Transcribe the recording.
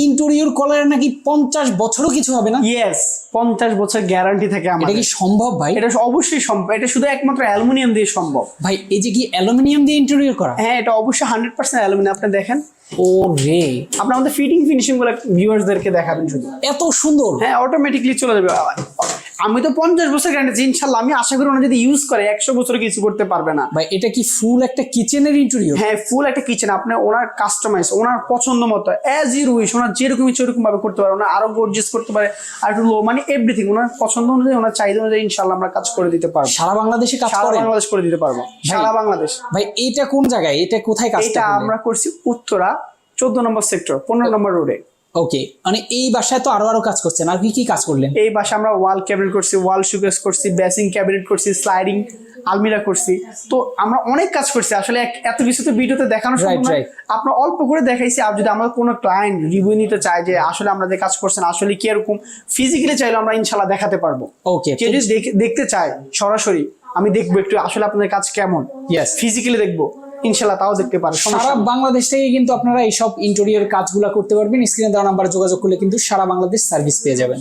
Interior কলার নাকি 50 বছরও কিছু হবে না? ইয়েস, 50 বছর গ্যারান্টি থাকে এটা আমাদের। কি সম্ভব ভাই? এটা অবশ্যই সম্ভব, এটা শুধু একমাত্র অ্যালুমিনিয়াম দিয়ে সম্ভব। ভাই এই যে কি অ্যালুমিনিয়াম দিয়ে ইন্টেরিয়র করা? হ্যাঁ, এটা অবশ্যই 100% অ্যালুমিনিয়াম। আপনি দেখেন, ও রে, আপনি আমাদের ফিটিং ফিনিশিং গুলো ভিউয়ার্সদেরকে দেখাবেন শুধু। এত সুন্দর। হ্যাঁ, অটোমেটিকলি চলে যাবে। আমি তো 50 বছর গ্যারান্টি, ইনশাল্লাহ আমি আশা করি ওনা যদি ইউজ করে 100 বছর কিছু করতে পারবে না। ভাই এটা কি ফুল একটা কিচেনের ইন্টেরিয়র? হ্যাঁ, ফুল একটা কিচেন। আপনি ওনার কাস্টমাইজ, ওনার পছন্দ মতো অ্যাজ ইউ উইশ, ওনার যেরকম ইচ্ছে ওরকম ভাবে করতে পারে। ওনার আরো গর্জিয়াস করতে পারে, আর একটু লো, মানে এভরিথিং ওনার পছন্দ অনুযায়ী, ওনার চাহিদা অনুযায়ী ইনশাল্লাহ আমরা কাজ করে দিতে পারবো। সারা বাংলাদেশে কাজ সারা করেন? বাংলাদেশ করে দিতে পারবো, সারা বাংলাদেশ। ভাই এটা কোন জায়গায়, এটা কোথায় কাজ? এটা আমরা করছি উত্তরা 14 নম্বর সেক্টর 15 নম্বর রোডে। ওকে, মানে এই বাসায় তো আরো কাজ করছেন, আর কি কি কাজ করলেন? এই বাসা আমরা ওয়াল ক্যাবিনেট করছি, ওয়াল শোকেস করছি, বেসিং ক্যাবিনেট করছি, স্লাইডিং আলমিরা করছি। তো আমরা অনেক কাজ করছি আসলে, এত কিছু তো ভিডিওতে দেখানো সম্ভব না। আপনার অল্প করে দেখাইছি। আর যদি আমরা কোনো ক্লায়েন্ট রিভিউ নিতে চাই যে আসলে আমরা যে কাজ করছেন আসলে কি এরকম, ফিজিক্যালি চাইলে আমরা ইনশাল্লাহ দেখাতে পারবো। ওকে, কেউ যদি দেখতে চায় সরাসরি, আমি দেখবো একটু আসলে আপনাদের কাজ কেমন, ইয়েস, ফিজিক্যালি দেখবো, ইনশাল্লাহ তাও দেখতে পারো। সারা বাংলাদেশ থেকে কিন্তু আপনারা এইসব ইন্টেরিয়র কাজগুলো করতে পারবেন। স্ক্রিনে দেওয়া নাম্বারে যোগাযোগ করলে কিন্তু সারা বাংলাদেশ সার্ভিস পেয়ে যাবেন।